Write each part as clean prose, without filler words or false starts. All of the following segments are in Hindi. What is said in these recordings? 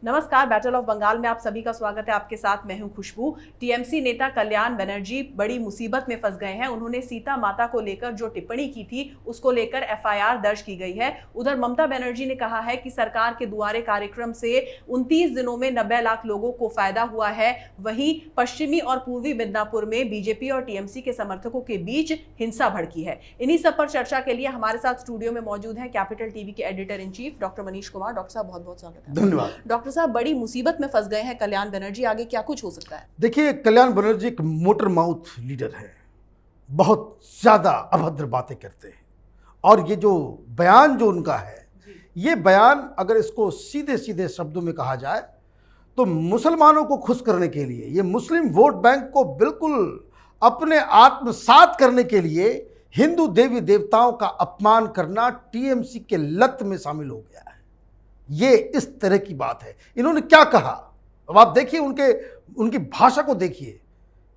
नमस्कार, बैटल ऑफ बंगाल में आप सभी का स्वागत है। आपके साथ मैं हूं खुशबू। टीएमसी नेता कल्याण बनर्जी बड़ी मुसीबत में फंस गए हैं। उन्होंने सीता माता को लेकर जो टिप्पणी की थी उसको लेकर एफआईआर दर्ज की गई है। उधर ममता बनर्जी ने कहा है कि सरकार के दुआरे कार्यक्रम से 29 दिनों में 90 लाख लोगों को फायदा हुआ है। वहीं पश्चिमी और पूर्वी मिदनापुर में बीजेपी और टीएमसी के समर्थकों के बीच हिंसा भड़की है। इन्हीं सब पर चर्चा के लिए हमारे साथ स्टूडियो में मौजूद है कैपिटल टीवी के editor in chief doctor Manish Kumar. Doctor साहब बहुत बहुत स्वागत है। धन्यवाद। डॉक्टर साहब, बड़ी मुसीबत में फंस गए हैं कल्याण बनर्जी, आगे क्या कुछ हो सकता है? देखिए, कल्याण बनर्जी एक मोटर माउथ लीडर है, बहुत ज्यादा अभद्र बातें करते हैं और ये जो बयान जो उनका है, ये बयान अगर इसको सीधे सीधे शब्दों में कहा जाए तो मुसलमानों को खुश करने के लिए, ये मुस्लिम वोट बैंक को बिल्कुल अपने आत्मसात करने के लिए हिंदू देवी देवताओं का अपमान करना टीएमसी के लत में शामिल हो गया है। ये इस तरह की बात है। इन्होंने क्या कहा, अब आप देखिए, उनकी भाषा को देखिए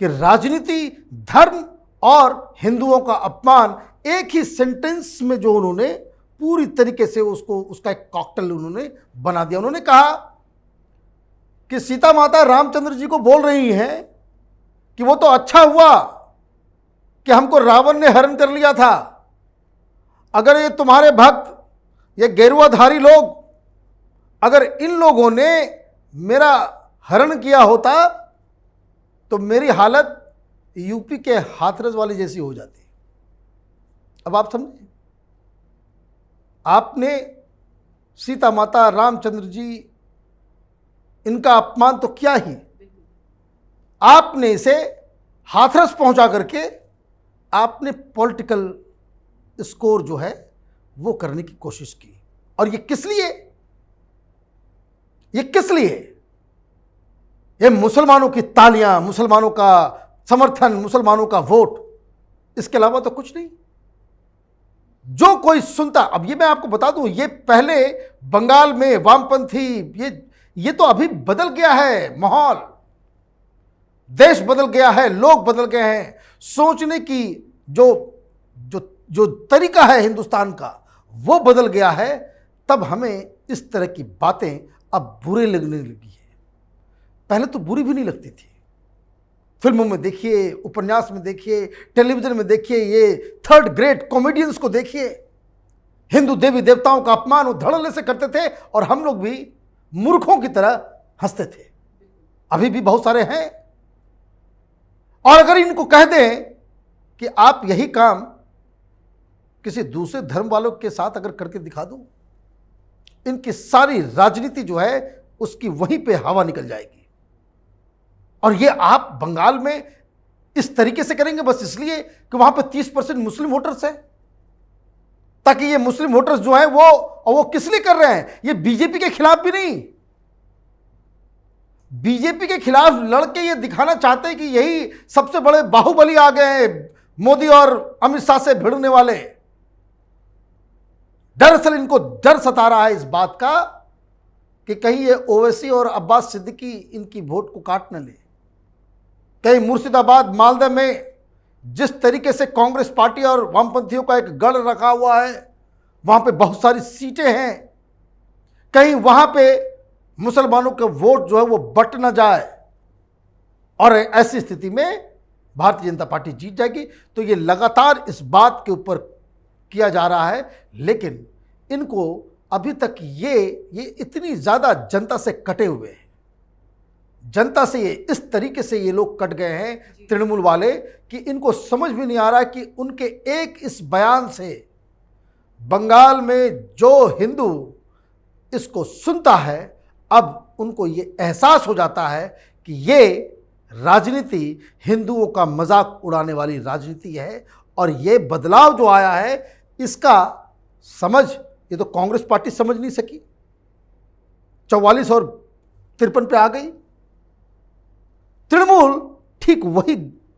कि राजनीति, धर्म और हिंदुओं का अपमान एक ही सेंटेंस में जो उन्होंने पूरी तरीके से उसका एक कॉकटेल उन्होंने बना दिया। उन्होंने कहा कि सीता माता रामचंद्र जी को बोल रही हैं कि वो तो अच्छा हुआ कि हमको रावण ने हरण कर लिया था। अगर ये तुम्हारे भक्त, ये गेरुआधारी लोग, अगर इन लोगों ने मेरा हरण किया होता तो मेरी हालत यूपी के हाथरस वाली जैसी हो जाती। अब आप समझे, आपने सीता माता, रामचंद्र जी, इनका अपमान तो क्या ही, आपने इसे हाथरस पहुंचा करके आपने पॉलिटिकल स्कोर जो है वो करने की कोशिश की। और ये किस लिए? ये किस लिए? ये मुसलमानों की तालियां, मुसलमानों का समर्थन, मुसलमानों का वोट, इसके अलावा तो कुछ नहीं। जो कोई सुनता, अब ये मैं आपको बता दूं, ये पहले बंगाल में वामपंथी, ये तो अभी बदल गया है माहौल, देश बदल गया है, लोग बदल गए हैं, सोचने की जो तरीका है हिंदुस्तान का वो बदल गया है। तब हमें इस तरह की बातें अब बुरे लगने लगी है। पहले तो बुरी भी नहीं लगती थी। फिल्मों में देखिए, उपन्यास में देखिए, टेलीविजन में देखिए, ये थर्ड ग्रेड कॉमेडियंस को देखिए, हिंदू देवी देवताओं का अपमान वो धड़ल्ले से करते थे और हम लोग भी मूर्खों की तरह हंसते थे। अभी भी बहुत सारे हैं। और अगर इनको कह दें कि आप यही काम किसी दूसरे धर्म वालों के साथ अगर करके दिखा दो, इनकी सारी राजनीति जो है उसकी वहीं पे हवा निकल जाएगी। और ये आप बंगाल में इस तरीके से करेंगे बस इसलिए कि वहां पे 30% मुस्लिम वोटर्स हैं, ताकि ये मुस्लिम वोटर्स जो हैं वो किस लिए कर रहे हैं? ये बीजेपी के खिलाफ भी नहीं, बीजेपी के खिलाफ लड़के ये दिखाना चाहते हैं कि यही सबसे बड़े बाहुबली आ गए हैं, मोदी और अमित शाह से भिड़ने वाले। दरअसल इनको डर सता रहा है इस बात का कि कहीं ये ओवैसी और अब्बास सिद्दीकी इनकी वोट को काट न ले। कहीं मुर्शिदाबाद, मालदा में जिस तरीके से कांग्रेस पार्टी और वामपंथियों का एक गढ़ रखा हुआ है, वहां पे बहुत सारी सीटें हैं, कहीं वहां पे मुसलमानों के वोट जो है वो बट न जाए और ऐसी स्थिति में भारतीय जनता पार्टी जीत जाएगी। तो ये लगातार इस बात के ऊपर किया जा रहा है, लेकिन इनको अभी तक ये इतनी ज़्यादा जनता से कटे हुए हैं, जनता से ये इस तरीके से ये लोग कट गए हैं तृणमूल वाले, कि इनको समझ भी नहीं आ रहा कि उनके एक इस बयान से बंगाल में जो हिंदू इसको सुनता है, अब उनको ये एहसास हो जाता है कि ये राजनीति हिंदुओं का मजाक उड़ाने वाली राजनीति है। और ये बदलाव जो आया है इसका समझ ये तो कांग्रेस पार्टी समझ नहीं सकी, 44 और 53 पे आ गई। तृणमूल ठीक वही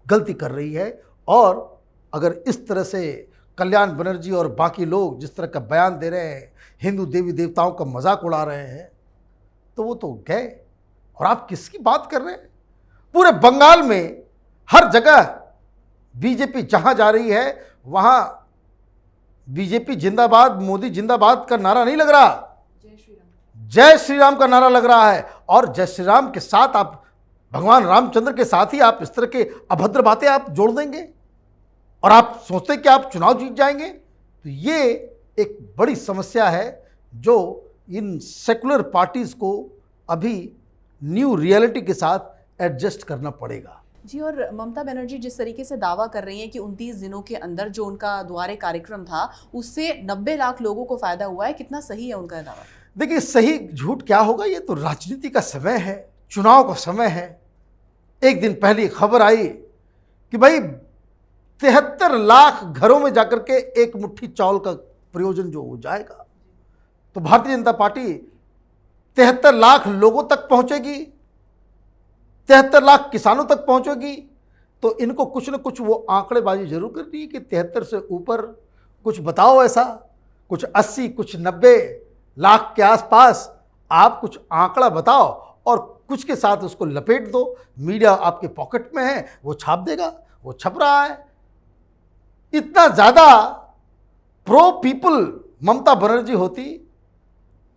गलती कर रही है। और अगर इस तरह से कल्याण बनर्जी और बाकी लोग जिस तरह का बयान दे रहे हैं, हिंदू देवी देवताओं का मजाक उड़ा रहे हैं, तो वो तो गए। और आप किसकी बात कर रहे हैं? पूरे बंगाल में हर जगह बीजेपी जहां जा रही है वहां बीजेपी जिंदाबाद, मोदी जिंदाबाद का नारा नहीं लग रहा। जय श्री राम का नारा लग रहा है, और जय श्री राम के साथ आप भगवान रामचंद्र के साथ ही आप इस तरह के अभद्र बातें आप जोड़ देंगे और आप सोचते कि आप चुनाव जीत जाएंगे। तो ये एक बड़ी समस्या है जो इन सेकुलर पार्टीज को अभी न्यू रियलिटी के साथ एडजस्ट करना पड़ेगा। जी, और ममता बनर्जी जिस तरीके से दावा कर रही हैं कि 29 दिनों के अंदर जो उनका द्वारे कार्यक्रम था उससे 90 लाख लोगों को फायदा हुआ है, कितना सही है उनका दावा? देखिए, सही झूठ क्या होगा, ये तो राजनीति का समय है, चुनाव का समय है। एक दिन पहले खबर आई कि भाई 73 लाख घरों में जाकर के एक मुट्ठी चावल का प्रयोजन जो हो जाएगा, तो भारतीय जनता पार्टी 73 लाख लोगों तक पहुंचेगी, 73 लाख किसानों तक पहुंचेगी। तो इनको कुछ न कुछ वो आंकड़ेबाजी जरूर करनी है कि 73 से ऊपर कुछ बताओ, ऐसा कुछ 80 कुछ 90 लाख के आसपास आप कुछ आंकड़ा बताओ और कुछ के साथ उसको लपेट दो। मीडिया आपके पॉकेट में है, वो छाप देगा, वो छप रहा है। इतना ज़्यादा प्रो पीपल ममता बनर्जी होती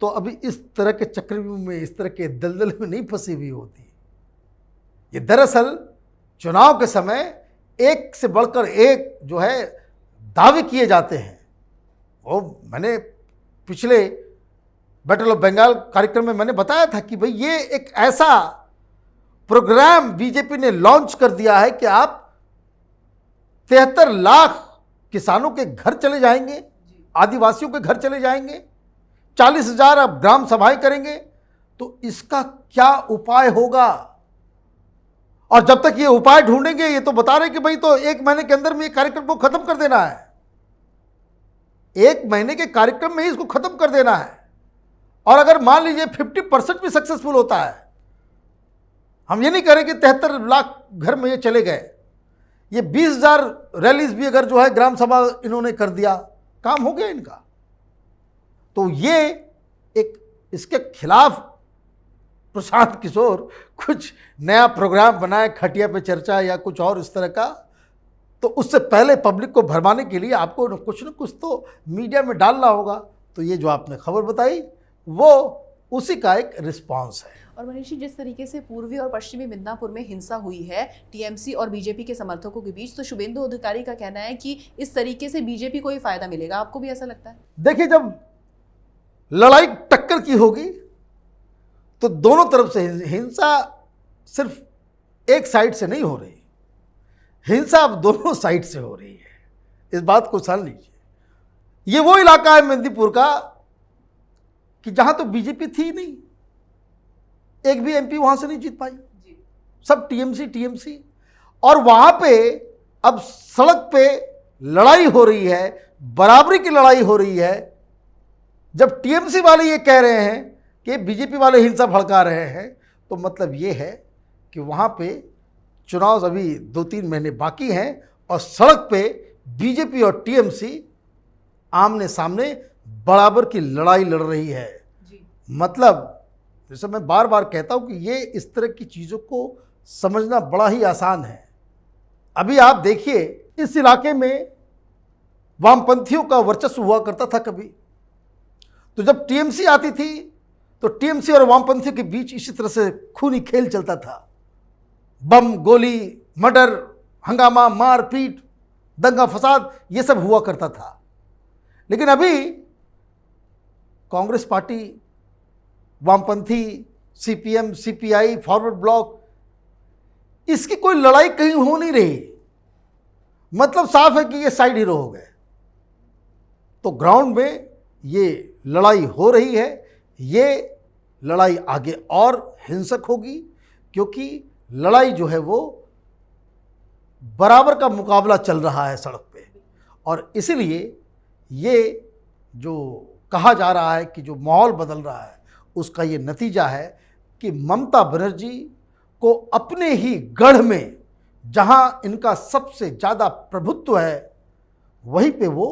तो अभी इस तरह के चक्रव्यूह में, इस तरह के दलदल में नहीं फंसी हुई होती। ये दरअसल चुनाव के समय एक से बढ़कर एक जो है दावे किए जाते हैं। वो मैंने पिछले बैटल ऑफ बंगाल कार्यक्रम में मैंने बताया था कि भाई ये एक ऐसा प्रोग्राम बीजेपी ने लॉन्च कर दिया है कि आप 73 लाख किसानों के घर चले जाएंगे, आदिवासियों के घर चले जाएंगे, 40,000 आप ग्राम सभाएं करेंगे। तो इसका क्या उपाय होगा? और जब तक ये उपाय ढूंढेंगे, ये तो बता रहे कि भाई तो 1 महीने के अंदर में ये कार्यक्रम को खत्म कर देना है, 1 महीने के कार्यक्रम में ही इसको खत्म कर देना है। और अगर मान लीजिए 50% भी सक्सेसफुल होता है, हम ये नहीं करें कि 73 लाख घर में ये चले गए, ये 20,000 रैलीज भी अगर जो है ग्राम सभा इन्होंने कर दिया, काम हो गया इनका। तो ये एक इसके खिलाफ प्रशांत किशोर कुछ नया प्रोग्राम बनाए, खटिया पे चर्चा या कुछ और इस तरह का, तो उससे पहले पब्लिक को भरमाने के लिए आपको कुछ न कुछ तो मीडिया में डालना होगा। तो ये जो आपने खबर बताई वो उसी का एक रिस्पांस है। और मनीष जी, जिस तरीके से पूर्वी और पश्चिमी मिदनापुर में हिंसा हुई है टीएमसी और बीजेपी के समर्थकों के बीच, तो शुभेंदु अधिकारी का कहना है कि इस तरीके से बीजेपी को ही फायदा मिलेगा। आपको भी ऐसा लगता है? देखिए, जब लड़ाई टक्कर की होगी तो दोनों तरफ से हिंसा सिर्फ एक साइड से नहीं हो रही, हिंसा अब दोनों साइड से हो रही है। इस बात को समझ लीजिए। ये वो इलाका है मेदिनीपुर का कि जहां तो बीजेपी थी नहीं, एक भी एमपी वहां से नहीं जीत पाई, सब टीएमसी। और वहां पे अब सड़क पे लड़ाई हो रही है, बराबरी की लड़ाई हो रही है। जब टीएमसी वाले ये कह रहे हैं कि बीजेपी वाले हिंसा भड़का रहे हैं, तो मतलब ये है कि वहाँ पे चुनाव अभी 2-3 महीने बाकी हैं और सड़क पे बीजेपी और टीएमसी आमने सामने बराबर की लड़ाई लड़ रही है। मतलब जैसे मैं बार बार कहता हूँ कि ये इस तरह की चीज़ों को समझना बड़ा ही आसान है। अभी आप देखिए, इस इलाके में वामपंथियों का वर्चस्व हुआ करता था कभी, तो जब टीएमसी आती थी तो टीएमसी और वामपंथियों के बीच इसी तरह से खूनी खेल चलता था। बम, गोली, मर्डर, हंगामा, मारपीट, दंगा फसाद, ये सब हुआ करता था। लेकिन अभी कांग्रेस पार्टी, वामपंथी, सीपीएम, सीपीआई, फॉरवर्ड ब्लॉक, इसकी कोई लड़ाई कहीं हो नहीं रही। मतलब साफ है कि ये साइड हीरो हो गए। तो ग्राउंड में ये लड़ाई हो रही है। ये लड़ाई आगे और हिंसक होगी, क्योंकि लड़ाई जो है वो बराबर का मुकाबला चल रहा है सड़क पे। और इसीलिए ये जो कहा जा रहा है कि जो माहौल बदल रहा है, उसका ये नतीजा है कि ममता बनर्जी को अपने ही गढ़ में, जहां इनका सबसे ज़्यादा प्रभुत्व है, वहीं पे वो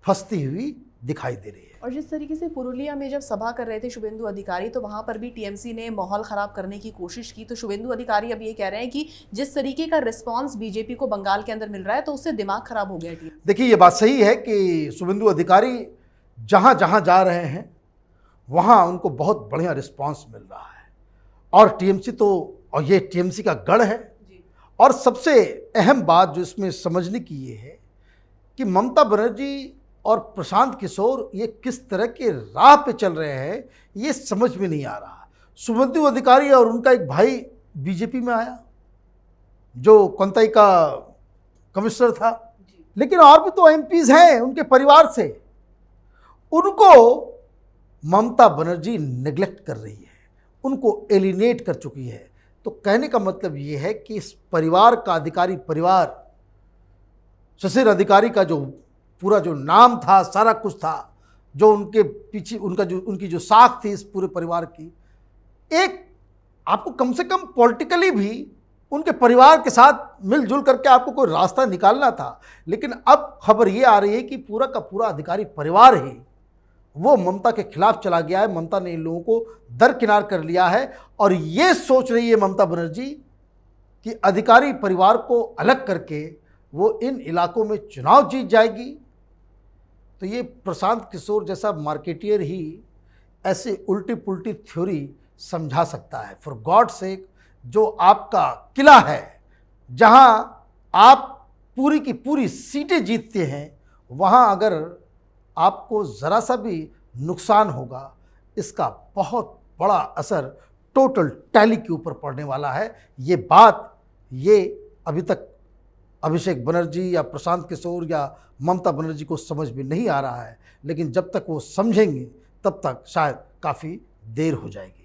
फंसती हुई दिखाई दे रही है। और जिस तरीके से पुरुलिया में जब सभा कर रहे थे शुभेंदु अधिकारी, तो वहां पर भी टीएमसी ने माहौल खराब करने की कोशिश की। तो शुभेंदु अधिकारी अब ये कह रहे हैं कि जिस तरीके का रिस्पांस बीजेपी को बंगाल के अंदर मिल रहा है, तो उससे दिमाग खराब हो गया टीएमसी। देखिए, ये बात सही है कि शुभेंदु अधिकारी जहां जहां जा रहे हैं वहाँ उनको बहुत बढ़िया रिस्पांस मिल रहा है। और टीएमसी तो, और ये टीएमसी का गढ़ है। और सबसे अहम बात जो इसमें समझने की ये है कि ममता बनर्जी और प्रशांत किशोर ये किस तरह के राह पे चल रहे हैं, ये समझ में नहीं आ रहा। शुभेंदु अधिकारी और उनका एक भाई बीजेपी में आया जो कोंताई का कमिश्नर था, लेकिन और भी तो एमपीज हैं उनके परिवार से, उनको ममता बनर्जी नेग्लेक्ट कर रही है, उनको एलिनेट कर चुकी है। तो कहने का मतलब ये है कि इस परिवार का, अधिकारी परिवार, शिशिर अधिकारी का जो पूरा जो नाम था, सारा कुछ था, जो उनके पीछे उनकी जो साख थी इस पूरे परिवार की, एक आपको कम से कम पॉलिटिकली भी उनके परिवार के साथ मिलजुल करके आपको कोई रास्ता निकालना था। लेकिन अब खबर ये आ रही है कि पूरा का पूरा अधिकारी परिवार ही वो ममता के खिलाफ चला गया है। ममता ने इन लोगों को दरकिनार कर लिया है और ये सोच रही है ममता बनर्जी कि अधिकारी परिवार को अलग करके वो इन इलाकों में चुनाव जीत जाएगी। तो ये प्रशांत किशोर जैसा मार्केटियर ही ऐसे उल्टी पुल्टी थ्योरी समझा सकता है। फॉर गॉड सेक, जो आपका किला है, जहां आप पूरी की पूरी सीटें जीतते हैं, वहां अगर आपको ज़रा सा भी नुकसान होगा, इसका बहुत बड़ा असर टोटल टैली के ऊपर पड़ने वाला है। ये बात ये अभी तक अभिषेक बनर्जी या प्रशांत किशोर या ममता बनर्जी को समझ में नहीं आ रहा है, लेकिन जब तक वो समझेंगे तब तक शायद काफ़ी देर हो जाएगी।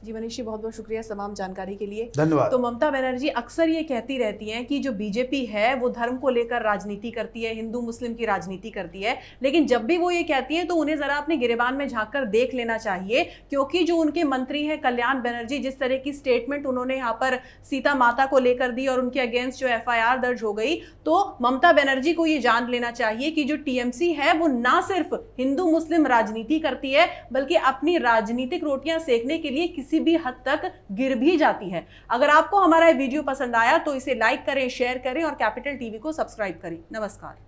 जी मनीष जी, बहुत बहुत शुक्रिया तमाम जानकारी के लिए। धन्यवाद। तो ममता बनर्जी अक्सर ये कहती रहती हैं कि जो बीजेपी है वो धर्म को लेकर राजनीति करती है, हिंदू मुस्लिम की राजनीति करती है, लेकिन जब भी वो ये कहती हैं तो उन्हें जरा अपने गिरेबान में झांककर देख लेना चाहिए, क्योंकि जो उनके मंत्री हैं कल्याण बनर्जी, जिस तरह की स्टेटमेंट उन्होंने यहाँ पर सीता माता को लेकर दी और उनके अगेंस्ट जो FIR दर्ज हो गई, तो ममता बनर्जी को ये जान लेना चाहिए कि जो टीएमसी है वो ना सिर्फ हिंदू मुस्लिम राजनीति करती है, बल्कि अपनी राजनीतिक रोटियां सेकने के लिए किसी भी हद तक गिर भी जाती है। अगर आपको हमारा वीडियो पसंद आया तो इसे लाइक करें, शेयर करें और कैपिटल टीवी को सब्सक्राइब करें। नमस्कार।